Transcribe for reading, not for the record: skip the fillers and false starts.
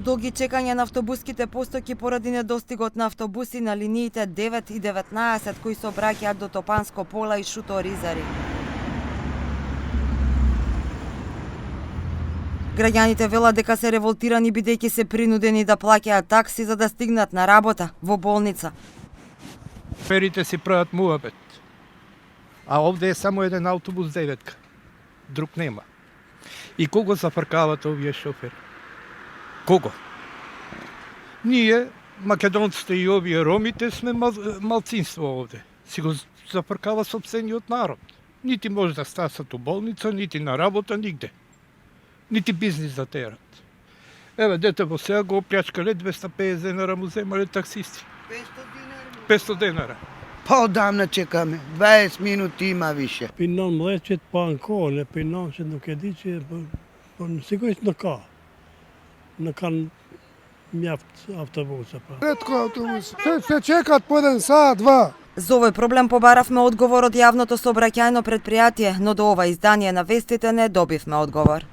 долги чекања на автобуските постојки поради недостигот на автобуси на линиите 9 и 19 кои се обраќаат до Топанско поле и Шуто Ризари. Граѓаните велат дека се револтирани бидејќи се принудени да плаќаат такси за да стигнат на работа, во болница. Шоферите си прават муабет. А овде е само еден автобус 9, друг нема. И кого зафркават овие шофери? Кого? Ние, македонците и овие ромите, сме малцинство овде. Си го зафркава сопствениот народ. Нити може да стасат у болница, нити на работа, нигде. Нити бизнис да терат. Еве, дете во сега го оплячкале 250 денара му земале таксисти. 500 денара. Па одамна чекаме. 20 минути има више. Pinnon mleçet pa ankole, pinnon se nuk e di që po sigurisht në ka. Në kanë mjaft autobusa pra. Ретко автобус. Се чекат по 1 сат, 2. За овој проблем побаравме одговор од јавното сообраќајно претпријатие, но до ова издание на вестите не добивме одговор.